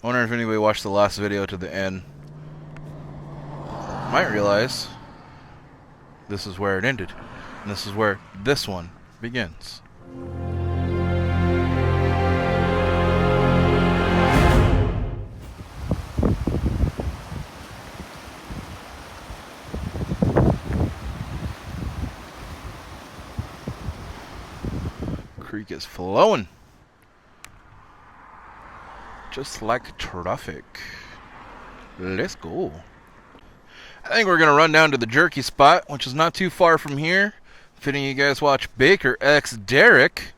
I wonder if anybody watched the last video to the end. Might realize this is where it ended. And this is where this one begins. Creek is flowing. Just like traffic. Let's go. I think we're gonna run down to the jerky spot, which is not too far from here. If any of you guys watch Baker X Derek,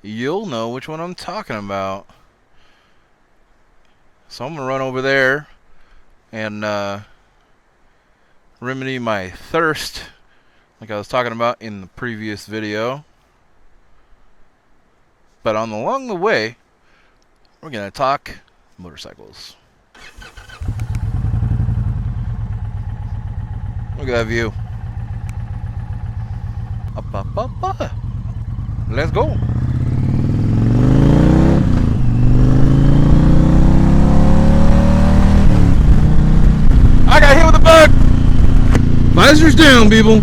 you'll know which one I'm talking about. So I'm gonna run over there and remedy my thirst, like I was talking about in the previous video. But along the way, we're gonna talk motorcycles. Look at that view. Up, up, up, up. Let's go. I got hit with a bug. Visors down, people.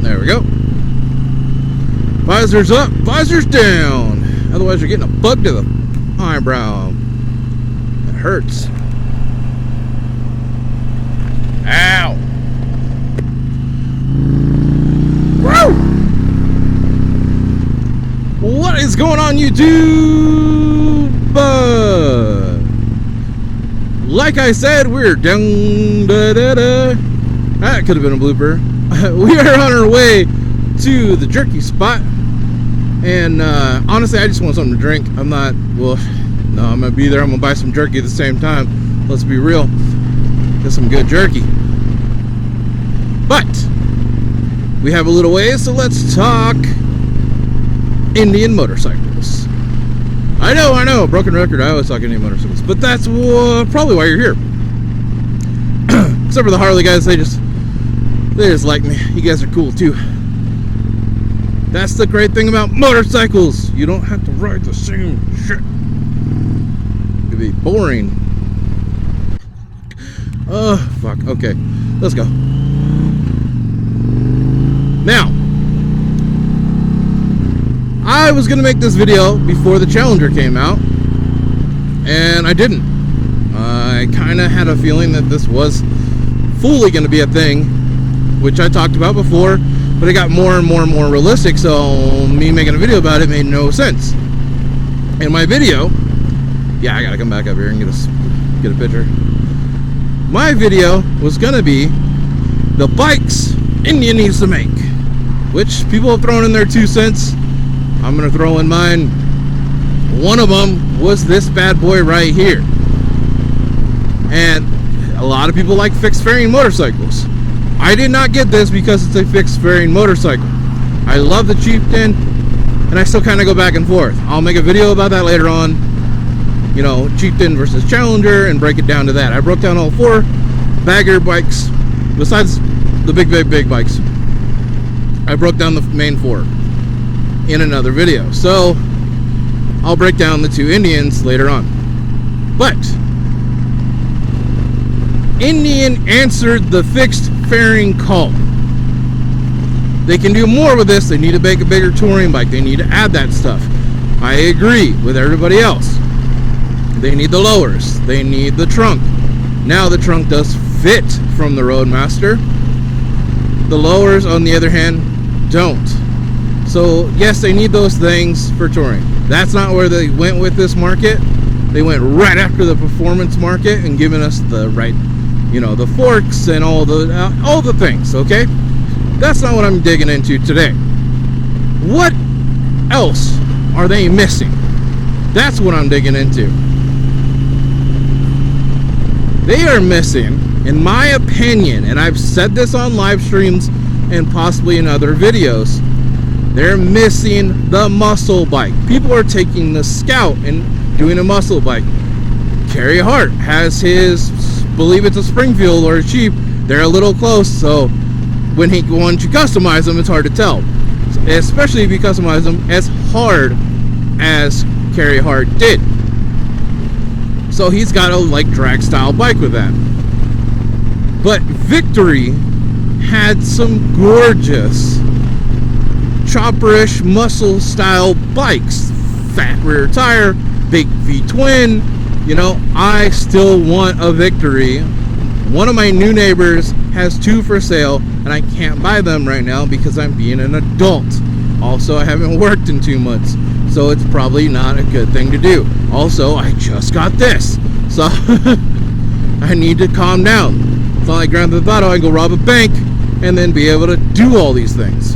There we go. Visors up, visors down. Otherwise, you're getting a bug to the eyebrow. It hurts. Ow! Woo! What is going on, YouTube? Like I said, we're down. That could have been a blooper. We are on our way to the jerky spot, and honestly, I just want something to drink. I'm not. Well, no, I'm gonna be there. I'm gonna buy some jerky at the same time. Let's be real. Get some good jerky. But we have a little ways, so let's talk Indian motorcycles. I know, broken record. I always talk Indian motorcycles, but that's probably why you're here. Except for the Harley guys, they just like me. You guys are cool too. That's the great thing about motorcycles. You don't have to ride the same shit. It'd be boring. Oh, fuck. Okay. Let's go. Now, I was going to make this video before the Challenger came out, and I didn't. I kind of had a feeling that this was fully going to be a thing, which I talked about before, but it got more and more and more realistic, so me making a video about it made no sense. In my video, yeah, I gotta come back up here and get a picture. My video was gonna be the bikes India needs to make, which people have thrown in their 2 cents. I'm gonna throw in mine. One of them was this bad boy right here. And a lot of people like fixed fairing motorcycles. I did not get this because it's a fixed fairing motorcycle. I love the Chieftain, and I still kind of go back and forth. I'll make a video about that later on. You know, Chieftain versus Challenger, and break it down to that. I broke down all 4 bagger bikes, besides the big bikes. I broke down the main 4 in another video. So, I'll break down the 2 Indians later on. But Indian answered the fixed fairing call. They can do more with this. They need to make a bigger touring bike. They need to add that stuff. I agree with everybody else. They need the lowers. They need the trunk. Now the trunk does fit from the Roadmaster. The lowers, on the other hand, don't. So yes, they need those things for touring. That's not where they went with this market. They went right after the performance market and giving us the right, you know, the forks and all the things. Okay, that's not what I'm digging into today. What else are they missing? That's what I'm digging into. They are missing, in my opinion, and I've said this on live streams and possibly in other videos, they're missing the muscle bike. People are taking the Scout and doing a muscle bike. Carey Hart has his, believe it's a Springfield or a Jeep. They're a little close, so once you customize them, it's hard to tell. So especially if you customize them as hard as Carry Hard did. So he's got a like drag style bike with that. But Victory had some gorgeous chopperish muscle style bikes, fat rear tire, big V-twin. You know, I still want a Victory. One of my new neighbors has 2 for sale, and I can't buy them right now because I'm being an adult. Also, I haven't worked in 2 months, so it's probably not a good thing to do. Also, I just got this, so I need to calm down. It's not like Grand Theft Auto, I can go rob a bank and then be able to do all these things.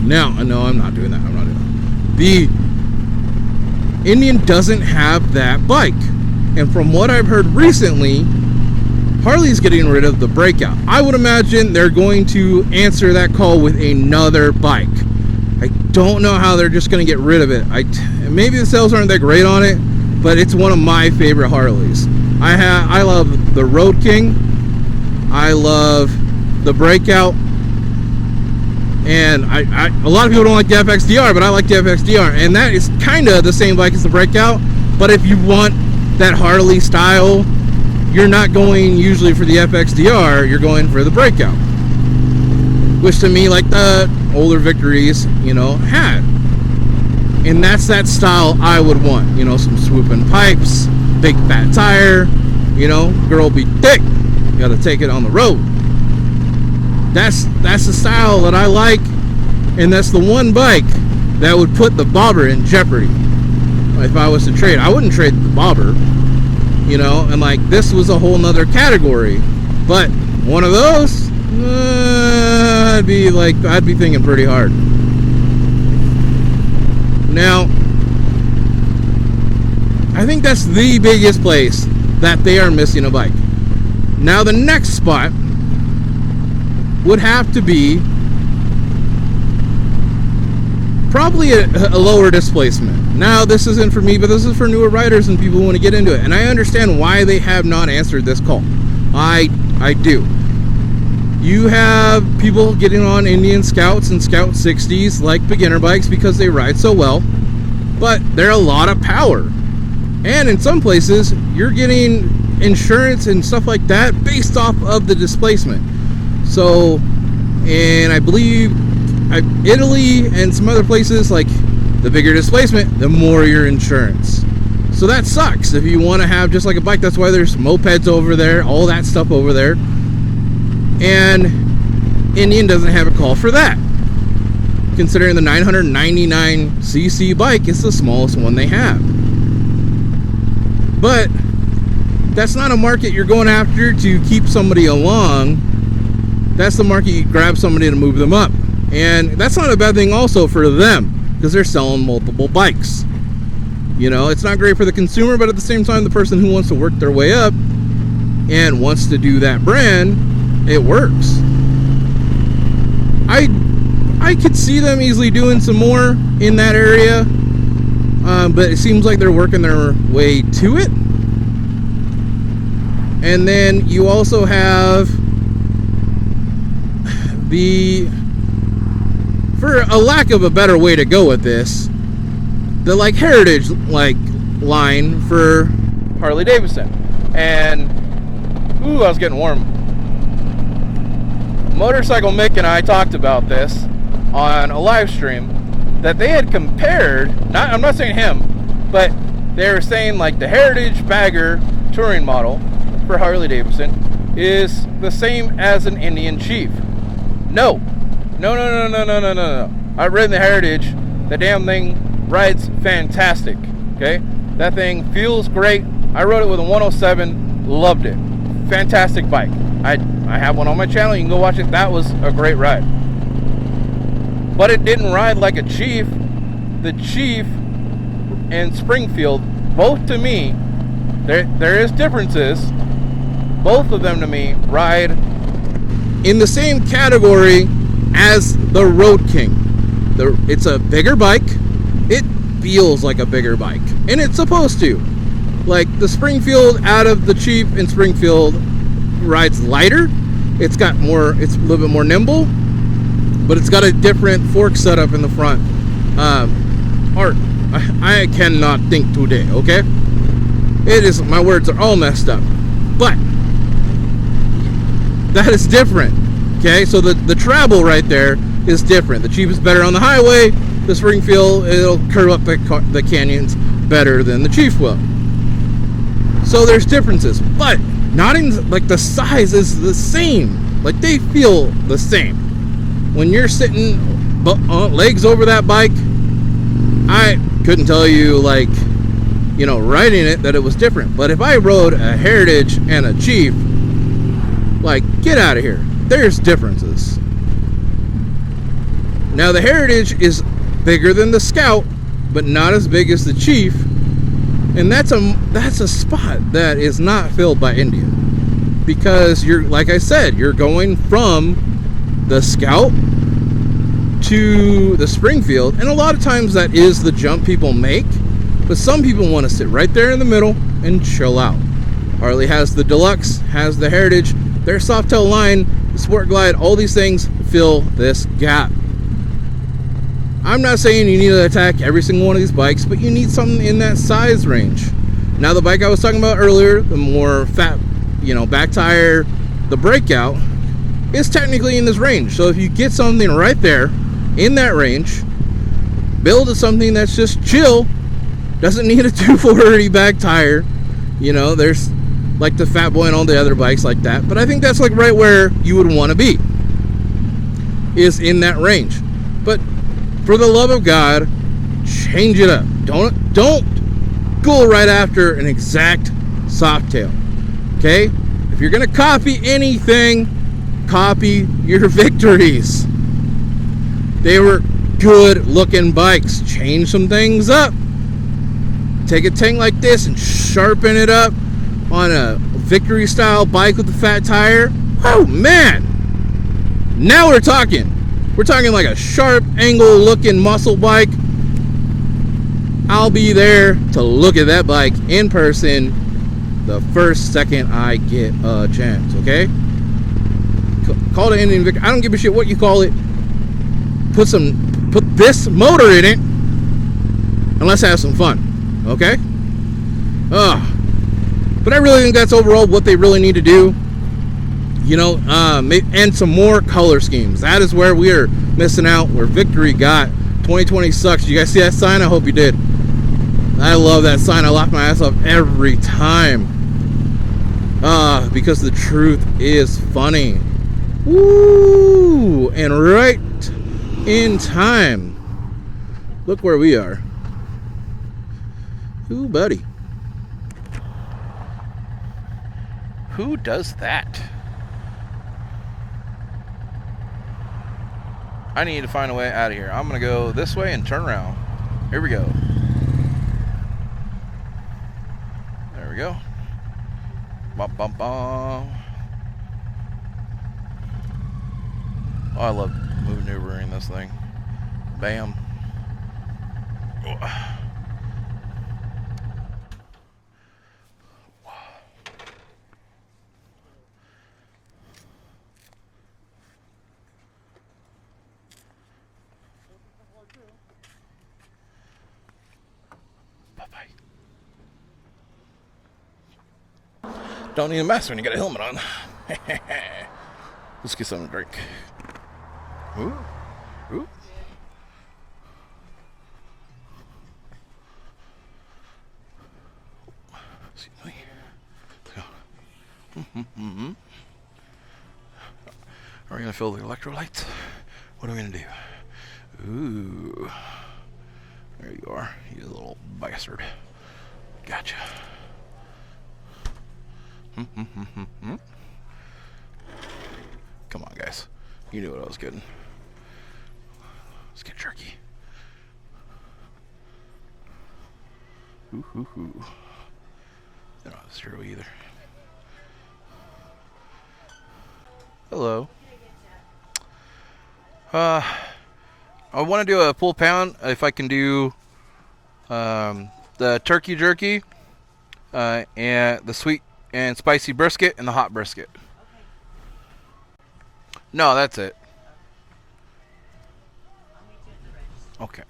Now, no, I'm not doing that. I'm not doing that. The Indian doesn't have that bike, and from what I've heard recently, Harley's getting rid of the Breakout. I would imagine they're going to answer that call with another bike. I don't know how they're just going to get rid of it. Maybe the sales aren't that great on it, but it's one of my favorite Harleys. I love the Road King. I love the Breakout. And a lot of people don't like the FXDR, but I like the FXDR. And that is kind of the same bike as the Breakout. But if you want that Harley style, you're not going usually for the FXDR, you're going for the Breakout. Which to me, like the older Victories, you know, had. And that's that style I would want. You know, some swooping pipes, big fat tire, you know, girl be thick. You gotta take it on the road. That's the style that I like, and that's the one bike that would put the bobber in jeopardy. If I was to trade, I wouldn't trade the bobber, you know, and like this was a whole nother category. But one of those, I'd be thinking pretty hard. Now, I think that's the biggest place that they are missing a bike. Now the next spot would have to be probably a lower displacement. Now this isn't for me, but this is for newer riders and people who want to get into it, and I understand why they have not answered this call. I do. You have people getting on Indian Scouts and Scout 60s like beginner bikes because they ride so well, but they're a lot of power, and in some places you're getting insurance and stuff like that based off of the displacement. So, and I believe Italy and some other places, like the bigger displacement, the more your insurance. So that sucks if you want to have just like a bike. That's why there's mopeds over there, all that stuff over there. And Indian doesn't have a call for that. Considering the 999cc bike is the smallest one they have. But that's not a market you're going after to keep somebody along. That's the market you grab somebody to move them up. And that's not a bad thing also for them, because they're selling multiple bikes. You know, it's not great for the consumer, but at the same time, the person who wants to work their way up and wants to do that brand, it works. I could see them easily doing some more in that area, but it seems like they're working their way to it. And then you also have for a lack of a better way to go with this, the like heritage like line for Harley Davidson. And ooh, I was getting warm. Motorcycle Mick and I talked about this on a live stream, that they had compared, I'm not saying him, but they were saying like the heritage bagger touring model for Harley Davidson is the same as an Indian Chief. No. I've ridden the Heritage. The damn thing rides fantastic. Okay? That thing feels great. I rode it with a 107. Loved it. Fantastic bike. I have one on my channel. You can go watch it. That was a great ride. But it didn't ride like a Chief. The Chief and Springfield, both to me, there is differences. Both of them to me ride in the same category as the Road King. It's a bigger bike. It feels like a bigger bike, and it's supposed to. Like the Springfield out of the Chief and Springfield rides lighter. It's got more. It's a little bit more nimble. but it's got a different fork setup in the front. Art, I cannot think today, okay? It is, my words are all messed up, but that is different, okay? So the travel right there is different. The Chief is better on the highway. The Springfield, it'll curve up the canyons better than the Chief will. So there's differences, but not in, like, the size is the same. Like, they feel the same. When you're sitting legs over that bike, I couldn't tell you, like, you know, riding it, that it was different. But if I rode a Heritage and a Chief, like, get out of here. There's differences. Now, the Heritage is bigger than the Scout, but not as big as the Chief. And that's a spot that is not filled by India. Because you're, like I said, you're going from the Scout to the Springfield, and a lot of times that is the jump people make, but some people want to sit right there in the middle and chill out. Harley has the Deluxe, has the Heritage, their Softail line, the Sport Glide, all these things fill this gap. I'm not saying you need to attack every single one of these bikes, but you need something in that size range. Now, the bike I was talking about earlier, the more fat, you know, back tire, the Breakout, is technically in this range. So if you get something right there in that range, build something that's just chill, doesn't need a 240 back tire. You know, there's like the Fat Boy and all the other bikes like that, but I think that's like right where you would want to be, is in that range. But for the love of God, change it up. Don't go right after an exact Softail. Okay? If you're gonna copy anything, copy your victories. They were good looking bikes. Change some things up. Take a tank like this and sharpen it up on a victory style bike with a fat tire. Oh man, now we're talking. We're talking like a sharp angle looking muscle bike. I'll be there to look at that bike in person the first second I get a chance. Okay, call it Indian victory. I don't give a shit what you call it. Put this motor in it, and let's have some fun. Okay? But I really think that's overall what they really need to do. You know, and some more color schemes. That is where we are missing out, where Victory got. 2020 sucks. You guys see that sign? I hope you did. I love that sign. I laugh my ass off every time. Because the truth is funny. Woo! And right in time. Look where we are. Ooh, buddy. Who does that? I need to find a way out of here. I'm gonna go this way and turn around. Here we go. There we go. Bum, bum, bum. Oh, I love maneuvering this thing. Bam. Oh. Don't need a mask when you got a helmet on. Let's get something to drink. Ooh. Ooh. Excuse me. Are we going to fill the electrolytes? What are we going to do? Ooh. There you are, you little bastard. Gotcha. Come on, guys. You knew what I was getting. Let's get jerky. Ooh, hoo, hoo. They're not true either. Hello. I want to do a full pound. If I can do the turkey jerky, and the sweet and spicy brisket and the hot brisket. No, that's it. Okay.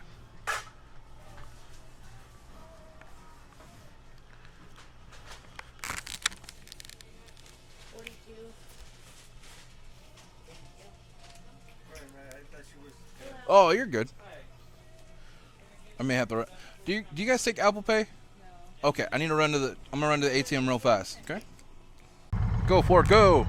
Oh, you're good. I may have to. Do you guys take Apple Pay? No. Okay, I need to run to the. I'm gonna run to the ATM real fast. Okay. Go for it. Go.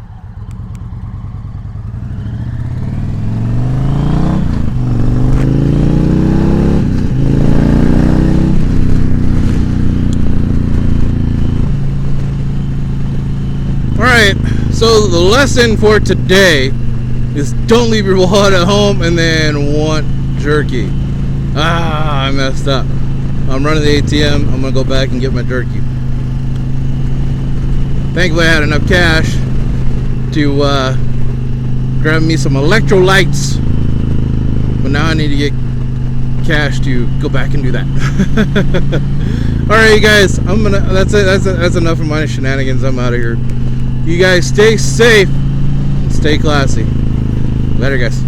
All right. So the lesson for today is don't leave your wallet at home and then want jerky. I messed up. I'm running the ATM. I'm gonna go back and get my jerky. Thankfully I had enough cash to grab me some electrolytes, but now I need to get cash to go back and do that. All right, you guys, that's it. That's enough of my shenanigans. I'm out of here. You guys stay safe and stay classy. Later, guys.